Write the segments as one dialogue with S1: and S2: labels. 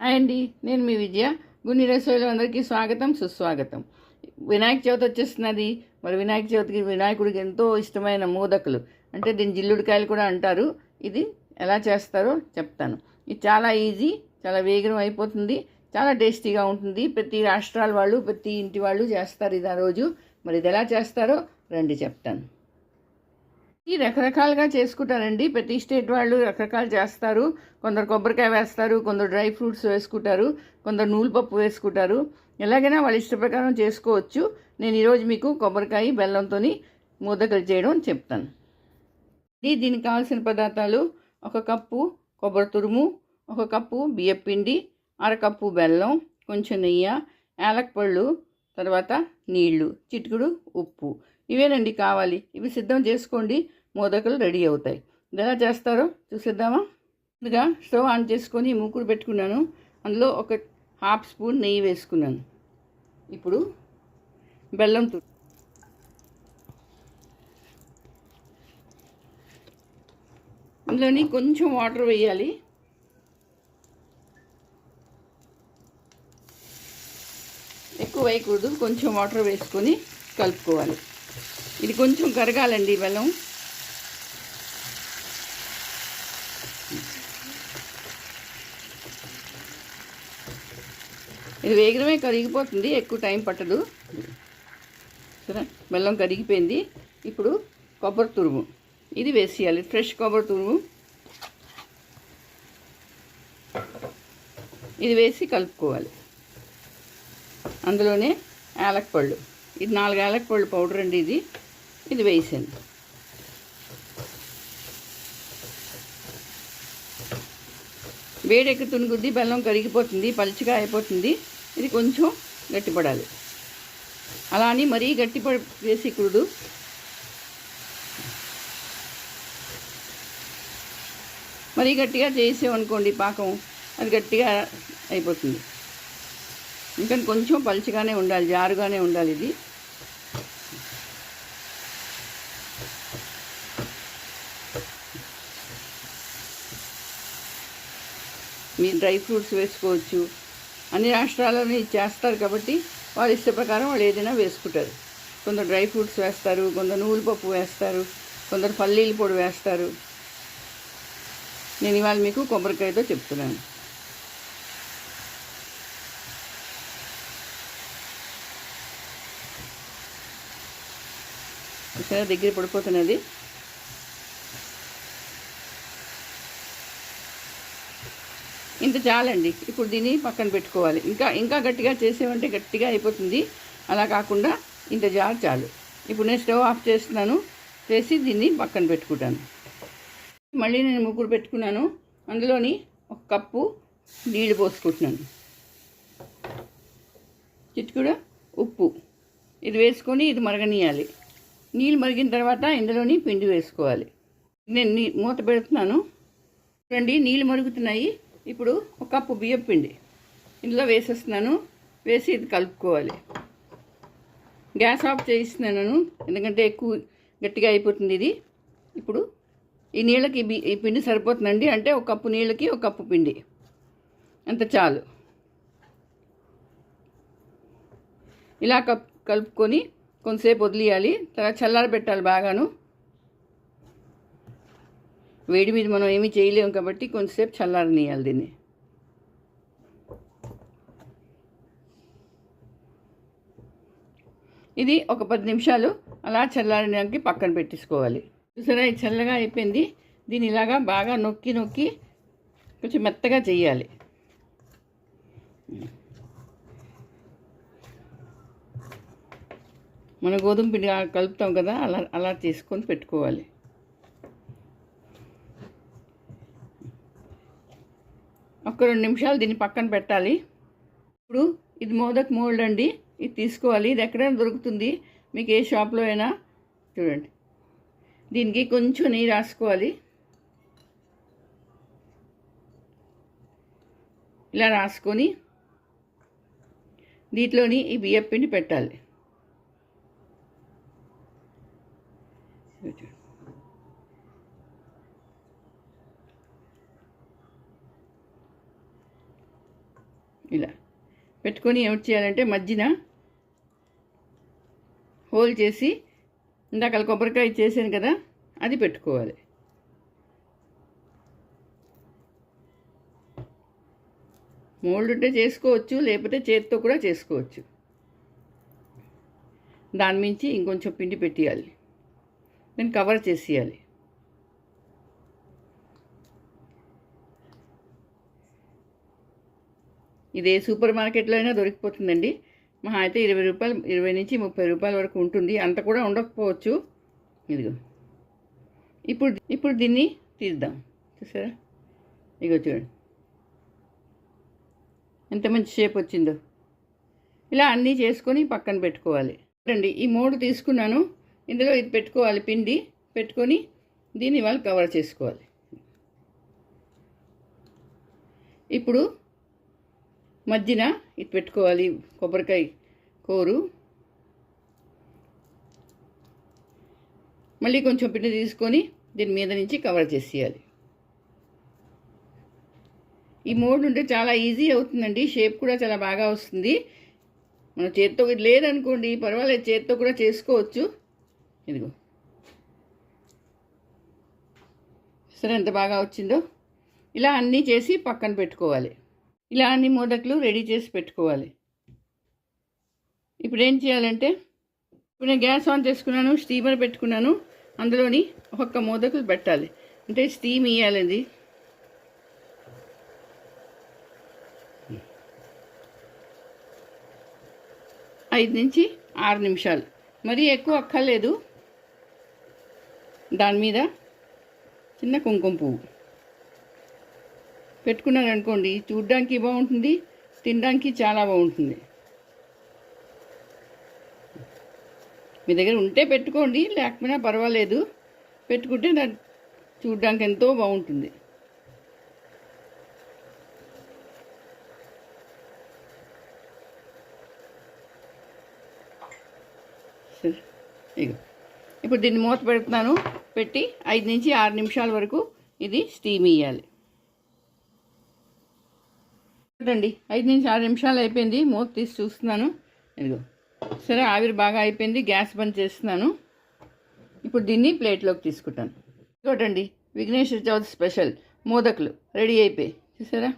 S1: Hi అండి, నేను మీ విజయ. గున్ని రసోయిలో అందరికీ స్వాగతం, సుస్వాగతం. వినాయక చవితి వచ్చేస్తున్నది. మరి వినాయక చవితికి వినాయకుడికి ఎంతో ఇష్టమైన మోదకులు, అంటే దీన్ని జిల్లుడికాయలు కూడా అంటారు. ఇది ఎలా చేస్తారో చెప్తాను. ఇది చాలా ఈజీ, చాలా వేగం అయిపోతుంది, చాలా టేస్టీగా ఉంటుంది. ప్రతి రాష్ట్రాల వాళ్ళు, ప్రతి ఇంటి వాళ్ళు చేస్తారు ఇది ఆ రోజు. మరి ఇది ఎలా చేస్తారో రండి చెప్తాను. ఈ రకరకాలుగా చేసుకుంటారండి. ప్రతి స్టేట్ వాళ్ళు రకరకాలు చేస్తారు. కొందరు కొబ్బరికాయ వేస్తారు, కొందరు డ్రై ఫ్రూట్స్ వేసుకుంటారు, కొందరు నూలుపప్పు వేసుకుంటారు. ఎలాగైనా వాళ్ళ ఇష్ట ప్రకారం చేసుకోవచ్చు. నేను ఈరోజు మీకు కొబ్బరికాయ బెల్లంతో ముద్దకలు చేయడం చెప్తాను. దీనికి కావాల్సిన పదార్థాలు: 1 కప్పు కొబ్బరి తురుము, 1 కప్పు బియ్యపిండి, అరకప్పు బెల్లం, కొంచెం నెయ్యి, యాలక్కపళ్ళు, తర్వాత నీళ్లు, చిటికెడు ఉప్పు. ఇవేనండి కావాలి. ఇవి సిద్ధం చేసుకోండి, మోదకలు రెడీ అవుతాయి. ఎలా చేస్తారో చూసేద్దామా. ముందుగా స్టవ్ ఆన్ చేసుకొని మూకుడు పెట్టుకున్నాను. అందులో 1/2 స్పూన్ నెయ్యి వేసుకున్నాను. ఇప్పుడు బెల్లం ఇందులోని కొంచెం వాటర్ వేయాలి. ఎక్కువ వేయకూడదు, కొంచెం వాటర్ వేసుకొని కలుపుకోవాలి. ఇది కొంచెం కరగాలండి బెల్లం. ఇది వేగమే కరిగిపోతుంది, ఎక్కువ టైం పట్టదు. సరే, బెల్లం కరిగిపోయింది. ఇప్పుడు కొబ్బరి తురుము ఇది వేసేయాలి. ఫ్రెష్ కొబ్బరి తురుము ఇది వేసి కలుపుకోవాలి. అందులోనే యాలక్కపళ్ళు, ఇది 4 యాలక్కపళ్ళు పౌడర్ అండి. ఇది వేసాను. వేడెక్కుతున్న కొద్దీ బెల్లం కరిగిపోతుంది, పలుచగా అయిపోతుంది. ఇది కొంచెం గట్టిపడాలి. అలా అని మరీ వేసేకూడదు. మరీ గట్టిగా చేసామనుకోండి పాకం, అది గట్టిగా అయిపోతుంది. ఇంకా కొంచెం పలుచగానే ఉండాలి, జారుగానే ఉండాలి. ఇది మీరు డ్రై ఫ్రూట్స్ వేసుకోవచ్చు. అన్ని రాష్ట్రాల్లోనే చేస్తారు కాబట్టి వాళ్ళ ఇష్ట ప్రకారం వాళ్ళు ఏదైనా వేసుకుంటారు. కొందరు డ్రై ఫ్రూట్స్ వేస్తారు, కొందరు నూలుపప్పు వేస్తారు, కొందరు పల్లీల పొడి వేస్తారు. నేను ఇవాళ మీకు కొబ్బరికాయతో చెప్తున్నాను. ఇక్కడ దగ్గర పడిపోతున్నది. ఇంత చాలండి. ఇప్పుడు దీన్ని పక్కన పెట్టుకోవాలి. ఇంకా గట్టిగా చేసేవంటే గట్టిగా అయిపోతుంది. అలా కాకుండా ఇంత జార్ చాలు. ఇప్పుడు నేను స్టవ్ ఆఫ్ చేస్తున్నాను, చేసి దీన్ని పక్కన పెట్టుకుంటాను. మళ్ళీ నేను ముగ్గురు పెట్టుకున్నాను. అందులోని 1 కప్పు నీళ్లు పోసుకుంటున్నాను. చిటికెడు ఉప్పు ఇది వేసుకొని ఇది మరగనీయాలి. నీళ్ళు మరిగిన తర్వాత ఇందులోని పిండి వేసుకోవాలి. నేను మూత పెడుతున్నాను. చూడండి, నీళ్ళు మరుగుతున్నాయి. ఇప్పుడు 1 కప్పు బియ్యం పిండి ఇందులో వేసేస్తున్నాను. వేసి ఇది కలుపుకోవాలి. గ్యాస్ ఆఫ్ చేయిస్తున్నాను, ఎందుకంటే ఎక్కువ గట్టిగా అయిపోతుంది ఇది. ఇప్పుడు ఈ నీళ్ళకి ఈ పిండి సరిపోతుందండి. అంటే 1 కప్పు నీళ్ళకి 1 కప్పు పిండి, అంత చాలు. ఇలా కలుపుకొని కొంతసేపు వదిలేయాలి. తర్వాత చల్లారి పెట్టాలి బాగాను. వేడి మీద మనం ఏమీ చేయలేము కాబట్టి కొంచెంసేపు చల్లారనియాలి దీన్ని. ఇది ఒక 10 నిమిషాలు అలా చల్లారడానికి పక్కన పెట్టేసుకోవాలి. చూసారా, ఇది చల్లగా అయిపోయింది. దీన్ని ఇలాగా బాగా నొక్కి కొంచెం మెత్తగా చేయాలి. మన గోధుమ పిండి కలుపుతాం కదా, అలా చేసుకొని పెట్టుకోవాలి. ఒక 2 నిమిషాలు దీన్ని పక్కన పెట్టాలి. ఇప్పుడు ఇది మోదక్ మోల్డ్ అండి. ఇది తీసుకోవాలి. ఇది ఎక్కడైనా దొరుకుతుంది, మీకు ఏ షాప్లో అయినా. చూడండి, దీనికి కొంచెం నెయ్యి రాసుకోవాలి. ఇలా రాసుకొని దీంట్లోని ఈ బియ్యం పిండి పెట్టాలి. ఇలా పెట్టుకొని ఏమిటి చేయాలంటే మధ్యన హోల్ చేసి ఇందాక కొబ్బరికాయ చేశాను కదా అది పెట్టుకోవాలి. మోల్డ్ ఉంటే చేసుకోవచ్చు, లేకపోతే చేతితో కూడా చేసుకోవచ్చు. దాని మించి ఇంకొంచెం పిండి పెట్టేయాలి, దాన్ని కవర్ చేసేయాలి. ఇదే సూపర్ మార్కెట్లో అయినా దొరికిపోతుందండి. మహా అయితే 20 రూపాయలు, 20 నుంచి 30 రూపాయల వరకు ఉంటుంది, అంత కూడా ఉండకపోవచ్చు. ఇదిగో ఇప్పుడు దీన్ని తీద్దాం. చూసారా, ఇగో చూడండి ఎంత మంచి షేప్ వచ్చిందో. ఇలా అన్నీ చేసుకొని పక్కన పెట్టుకోవాలి. చూడండి, ఈ 3 తీసుకున్నాను, ఇందులో ఇది పెట్టుకోవాలి, పిండి పెట్టుకొని దీన్ని ఇవాళ కవర్ చేసుకోవాలి. ఇప్పుడు మధ్యన ఇది పెట్టుకోవాలి, కొబ్బరికాయ కూరు. మళ్ళీ కొంచెం పిండి తీసుకొని దీని మీద నుంచి కవర్ చేసేయాలి. ఈ మోడ్ ఉంటే చాలా ఈజీ అవుతుందండి, షేప్ కూడా చాలా బాగా వస్తుంది. మన చేత్తో ఇది లేదనుకోండి పర్వాలేదు, చేత్తో కూడా చేసుకోవచ్చు. ఇదిగో సరే ఎంత బాగా వచ్చిందో. ఇలా అన్నీ చేసి పక్కన పెట్టుకోవాలి. ఇలా అన్ని మోదకులు రెడీ చేసి పెట్టుకోవాలి. ఇప్పుడు ఏం చేయాలంటే, ఇప్పుడు నేను గ్యాస్ ఆన్ చేసుకున్నాను, స్టీమర్ పెట్టుకున్నాను, అందులోని ఒక్కొక్క మోదకులు పెట్టాలి, అంటే స్టీమ్ ఇవ్వాలండి. ఐదు నుంచి 6 నిమిషాలు, మరీ ఎక్కువ అక్కర్లేదు. దాని మీద చిన్న కుంకుమ పువ్వు పెట్టుకున్నారనుకోండి, చూడ్డానికి బాగుంటుంది, తినడానికి చాలా బాగుంటుంది. మీ దగ్గర ఉంటే పెట్టుకోండి, లేకపోయినా పర్వాలేదు, పెట్టుకుంటే చూడ్డానికి ఎంతో బాగుంటుంది. సరే, ఇగో ఇప్పుడు దీన్ని మూత పెడుతున్నాను, పెట్టి 5 నుంచి 6 నిమిషాల వరకు ఇది స్టీమ్ ఇవ్వాలి. చూడండి, 5 నుంచి 6 నిమిషాలు అయిపోయింది, మూత తీసి చూస్తున్నాను. ఇదిగో సరే, ఆవిరి బాగా అయిపోయింది, గ్యాస్ బంద్ చేస్తున్నాను. ఇప్పుడు దీన్ని ప్లేట్లోకి తీసుకుంటాను. చూడండి, విఘ్నేశ్వర చవితి స్పెషల్ మోదకులు రెడీ అయిపోయి, చూసారా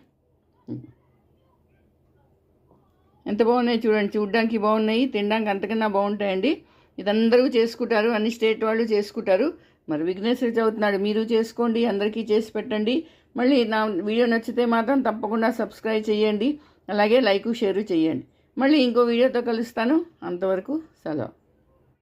S1: ఎంత బాగున్నాయి. చూడండి, చూడ్డానికి బాగున్నాయి, తినడానికి అంతకన్నా బాగుంటాయండి. ఇదందరూ చేసుకుంటారు, అన్ని స్టేట్ వాళ్ళు చేసుకుంటారు. మరి విఘ్నేశ్వర చవితి నాడు మీరు చేసుకోండి, అందరికీ చేసి పెట్టండి. మళ్ళీ నా వీడియో నచ్చితే మాత్రం తప్పకుండా సబ్స్క్రైబ్ చేయండి, అలాగే లైక్ షేర్ చేయండి. మళ్ళీ ఇంకో వీడియోతో కలుస్తాను, అంతవరకు సెలవు.